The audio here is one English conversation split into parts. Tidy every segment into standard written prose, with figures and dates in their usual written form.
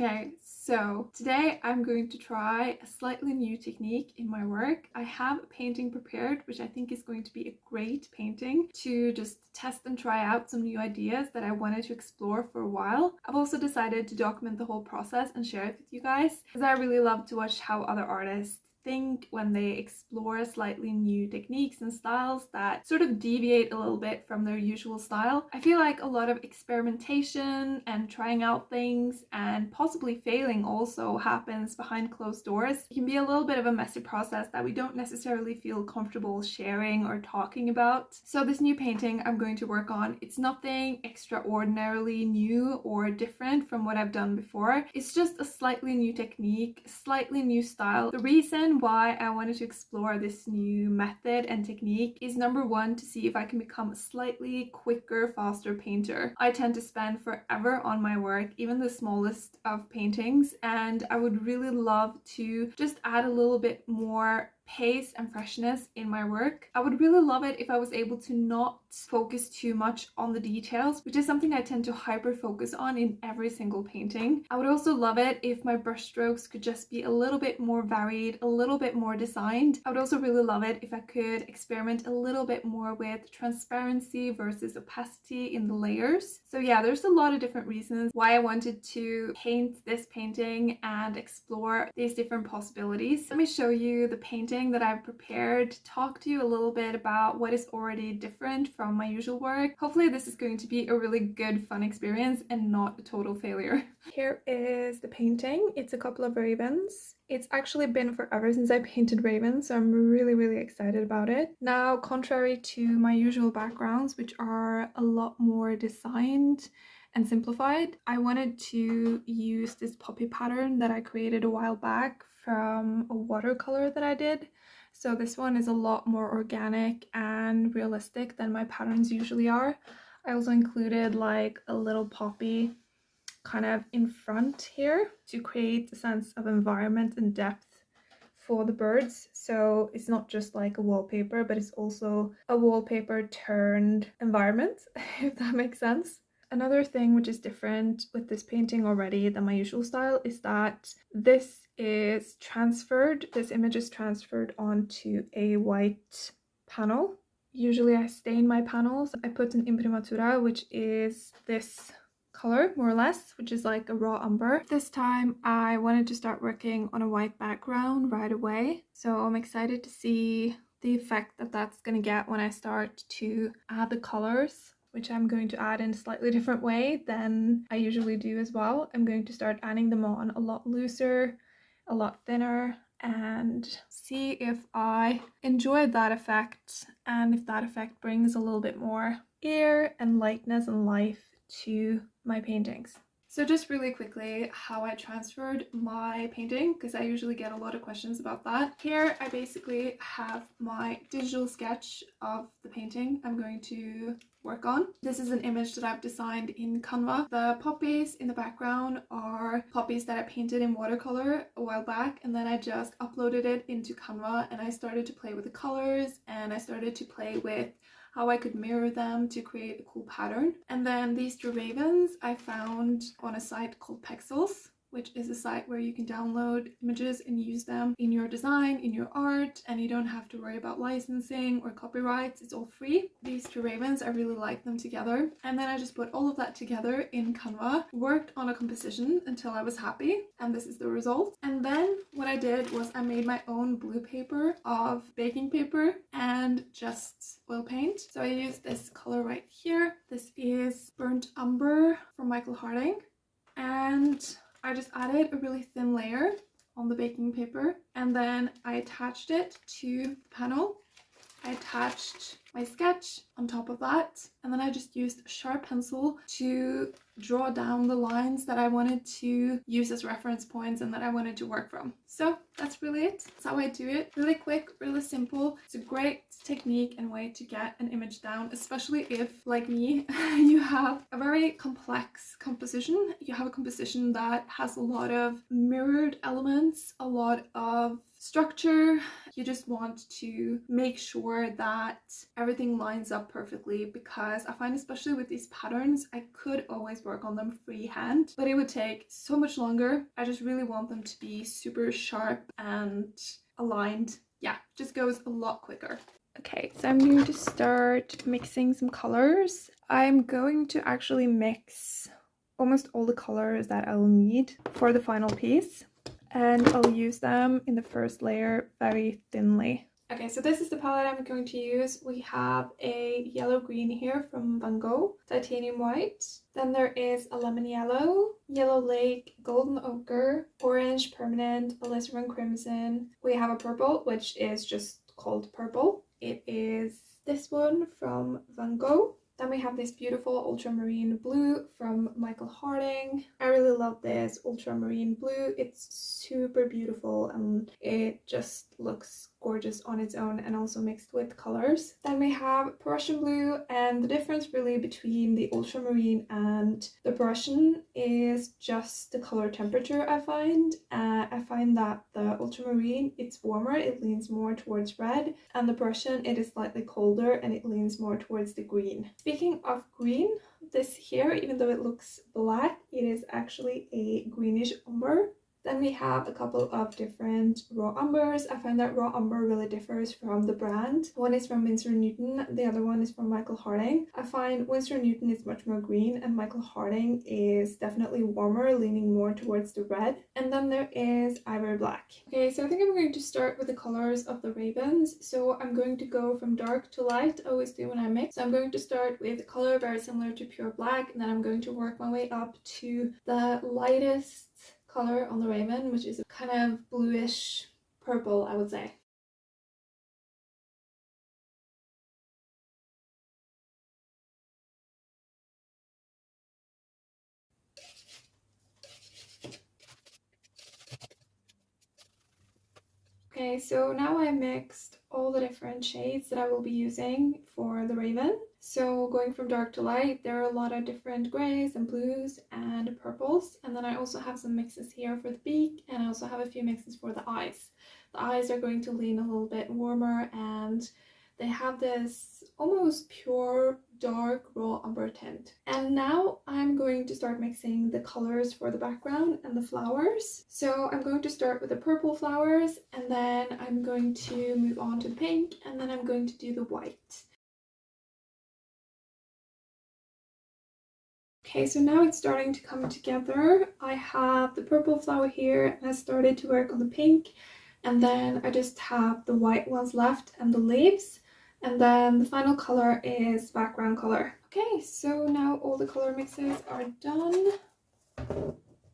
Okay, so today I'm going to try a slightly new technique in my work. I have a painting prepared, which I think is going to be a great painting to just test and try out some new ideas that I wanted to explore for a while. I've also decided to document the whole process and share it with you guys, because I really love to watch how other artists think when they explore slightly new techniques and styles that sort of deviate a little bit from their usual style. I feel like a lot of experimentation and trying out things and possibly failing also happens behind closed doors. It can be a little bit of a messy process that we don't necessarily feel comfortable sharing or talking about. So this new painting I'm going to work on, it's nothing extraordinarily new or different from what I've done before. It's just a slightly new technique, a slightly new style. The reason why I wanted to explore this new method and technique is number one, to see if I can become a slightly quicker, faster painter. I tend to spend forever on my work, even the smallest of paintings, and I would really love to just add a little bit more pace and freshness in my work. I would really love it if I was able to not focus too much on the details, which is something I tend to hyper focus on in every single painting. I would also love it if my brush strokes could just be a little bit more varied, a little bit more designed. I would also really love it if I could experiment a little bit more with transparency versus opacity in the layers. So yeah, there's a lot of different reasons why I wanted to paint this painting and explore these different possibilities. Let me show you the painting that I've prepared, talk to you a little bit about what is already different from my usual work. Hopefully this is going to be a really good, fun experience and not a total failure. Here is the painting. It's a couple of ravens. It's actually been forever since I painted ravens, so I'm really excited about it. Now, contrary to my usual backgrounds, which are a lot more designed and simplified, I wanted to use this poppy pattern that I created a while back from a watercolor that I did. So this one is a lot more organic and realistic than my patterns usually are. I also included like a little poppy kind of in front here to create a sense of environment and depth for the birds. So it's not just like a wallpaper, but it's also a wallpaper turned environment, if that makes sense. Another thing which is different with this painting already than my usual style is that this image is transferred onto a white panel. Usually I stain my panels. I put an imprimatura, which is this color more or less, which is like a raw umber. This time I wanted to start working on a white background right away, so I'm excited to see the effect that that's gonna get when I start to add the colors, which I'm going to add in a slightly different way than I usually do as well. I'm going to start adding them on a lot looser, a lot thinner, and see if I enjoy that effect and if that effect brings a little bit more air and lightness and life to my paintings. So just really quickly, how I transferred my painting, because I usually get a lot of questions about that. Here I basically have my digital sketch of the painting I'm going to work on. This is an image that I've designed in Canva. The poppies in the background are poppies that I painted in watercolor a while back, and then I just uploaded it into Canva and I started to play with the colors and I started to play with how I could mirror them to create a cool pattern. And then these two ravens I found on a site called Pexels, which is a site where you can download images and use them in your design, in your art, and you don't have to worry about licensing or copyrights. It's all free. These two ravens, I really like them together. And then I just put all of that together in Canva, worked on a composition until I was happy, and this is the result. And then what I did was I made my own blue paper of baking paper and just oil paint. So I used this color right here. This is Burnt Umber from Michael Harding, and I just added a really thin layer on the baking paper, and then I attached it to the panel. I attached my sketch on top of that, and then I just used a sharp pencil to draw down the lines that I wanted to use as reference points and that I wanted to work from. So that's really it. That's how I do it. Really quick, really simple. It's a great technique and way to get an image down, especially if, like me, you have a very complex composition. You have a composition that has a lot of mirrored elements, a lot of structure. You just want to make sure that everything lines up perfectly, because I find, especially with these patterns, I could always work on them freehand, but it would take so much longer. I just really want them to be super sharp and aligned. Yeah, just goes a lot quicker. Okay, so I'm going to start mixing some colors. I'm going to actually mix almost all the colors that I'll need for the final piece, and I'll use them in the first layer very thinly. Okay, so this is the palette I'm going to use. We have a yellow green here from Van Gogh, titanium white. Then there is a lemon yellow, yellow lake, golden ochre, orange permanent, alizarin crimson. We have a purple, which is just called purple. It is this one from Van Gogh. Then we have this beautiful ultramarine blue from Michael Harding. I really love this ultramarine blue. It's super beautiful and it just looks gorgeous on its own and also mixed with colors. Then we have Prussian blue, and the difference really between the ultramarine and the Prussian is just the color temperature. I find that the ultramarine, it's warmer, it leans more towards red, and the Prussian, it is slightly colder and it leans more towards the green. Speaking of green, this here, even though it looks black, it is actually a greenish umber. Then we have a couple of different raw umbers. I find that raw umber really differs from the brand. One is from Winsor & Newton, the other one is from Michael Harding. I find Winsor & Newton is much more green and Michael Harding is definitely warmer, leaning more towards the red. And then there is Ivory Black. Okay, so I think I'm going to start with the colors of the ravens. So I'm going to go from dark to light. I always do when I mix. So I'm going to start with a color very similar to pure black, and then I'm going to work my way up to the lightest color on the raven, which is a kind of bluish purple, I would say. Okay, so now I mixed all the different shades that I will be using for the raven. So going from dark to light, there are a lot of different grays and blues and purples. And then I also have some mixes here for the beak, and I also have a few mixes for the eyes. The eyes are going to lean a little bit warmer, and they have this almost pure dark raw umber tint. And now I'm going to start mixing the colors for the background and the flowers. So I'm going to start with the purple flowers, and then I'm going to move on to the pink, and then I'm going to do the white. Okay, so now it's starting to come together. I have the purple flower here, and I started to work on the pink, and then I just have the white ones left and the leaves. And then the final color is background color. Okay, so now all the color mixes are done.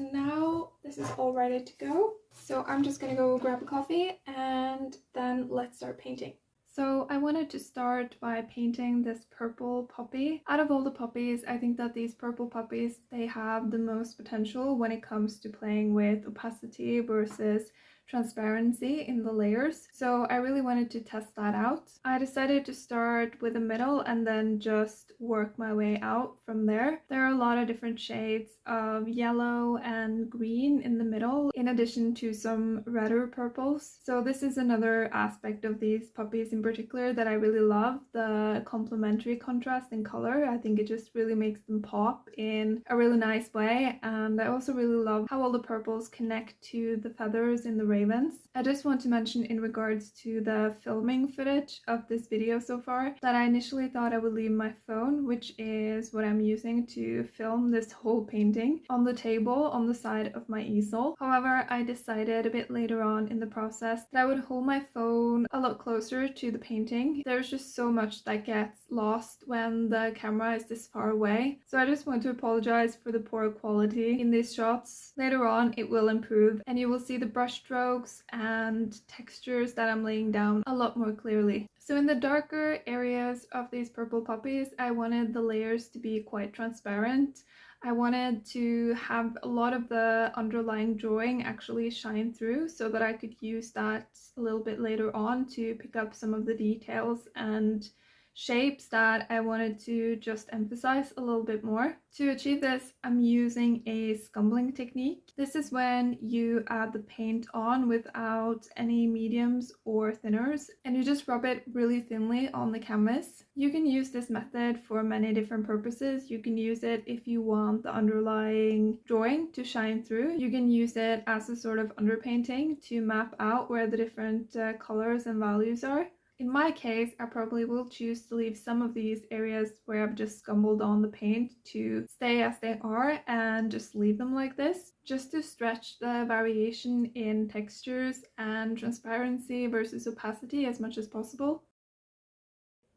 Now this is all ready to go. So I'm just gonna go grab a coffee and then let's start painting. So I wanted to start by painting this purple poppy. Out of all the poppies, I think that these purple poppies, they have the most potential when it comes to playing with opacity versus transparency in the layers. So I really wanted to test that out. I decided to start with the middle and then just work my way out from there. There are a lot of different shades of yellow and green in the middle, in addition to some redder purples. So this is another aspect of these poppies in particular that I really love, the complementary contrast in color. I think it just really makes them pop in a really nice way. And I also really love how all the purples connect to the feathers in the ravens. I just want to mention in regards to the filming footage of this video so far that I initially thought I would leave my phone, which is what I'm using to film this whole painting, on the table on the side of my easel. However, I decided a bit later on in the process that I would hold my phone a lot closer to the painting. There's just so much that gets lost when the camera is this far away. So I just want to apologize for the poor quality in these shots. Later on it will improve and you will see the brush strokes and textures that I'm laying down a lot more clearly. So in the darker areas of these purple poppies, I wanted the layers to be quite transparent. I wanted to have a lot of the underlying drawing actually shine through so that I could use that a little bit later on to pick up some of the details and shapes that I wanted to just emphasize a little bit more. To achieve this, I'm using a scumbling technique. This is when you add the paint on without any mediums or thinners, and you just rub it really thinly on the canvas. You can use this method for many different purposes. You can use it if you want the underlying drawing to shine through. You can use it as a sort of underpainting to map out where the different colors and values are. In my case, I probably will choose to leave some of these areas where I've just scumbled on the paint to stay as they are and just leave them like this, just to stretch the variation in textures and transparency versus opacity as much as possible.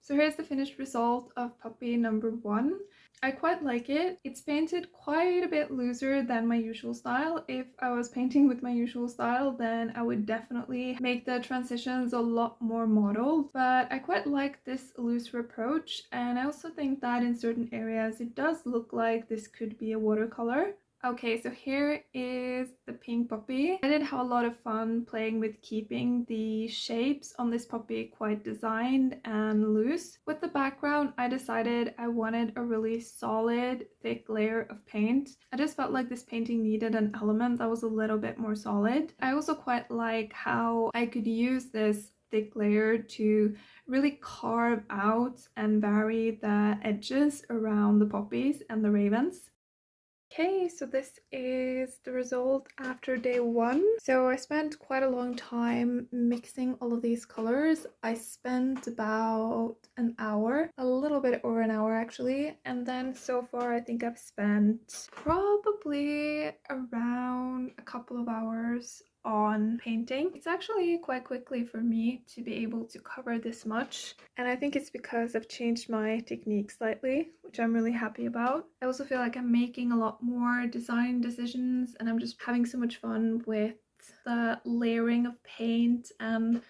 So here's the finished result of puppy number 1. I quite like it. It's painted quite a bit looser than my usual style. If I was painting with my usual style, then I would definitely make the transitions a lot more modeled, but I quite like this looser approach, and I also think that in certain areas it does look like this could be a watercolor. Okay, so here is the pink puppy. I did have a lot of fun playing with keeping the shapes on this puppy quite designed and loose. With the background, I decided I wanted a really solid, thick layer of paint. I just felt like this painting needed an element that was a little bit more solid. I also quite like how I could use this thick layer to really carve out and vary the edges around the poppies and the ravens. Okay, so this is the result after day 1. So I spent quite a long time mixing all of these colors. I spent about an hour, a little bit over an hour actually, and then so far I think I've spent probably around a couple of hours on painting. It's actually quite quickly for me to be able to cover this much, and I think it's because I've changed my technique slightly, which I'm really happy about. I also feel like I'm making a lot more design decisions, and I'm just having so much fun with the layering of paint and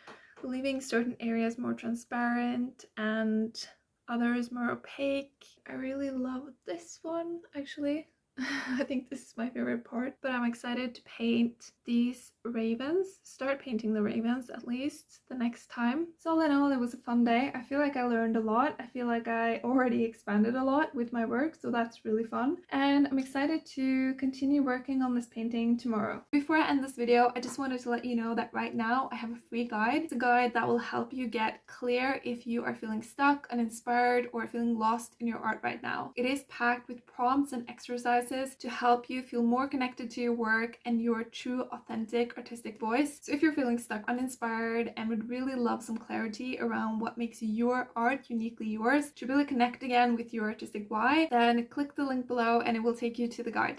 leaving certain areas more transparent and others more opaque. I really love this one actually. I think this is my favorite part, but I'm excited to paint these ravens, start painting the ravens at least the next time. So all in all, it was a fun day. I feel like I learned a lot. I feel like I already expanded a lot with my work, so that's really fun. And I'm excited to continue working on this painting tomorrow. Before I end this video, I just wanted to let you know that right now I have a free guide. It's a guide that will help you get clear if you are feeling stuck, uninspired, or feeling lost in your art right now. It is packed with prompts and exercises to help you feel more connected to your work and your true authentic artistic voice. So if you're feeling stuck, uninspired, and would really love some clarity around what makes your art uniquely yours, to really connect again with your artistic why, then click the link below and it will take you to the guide.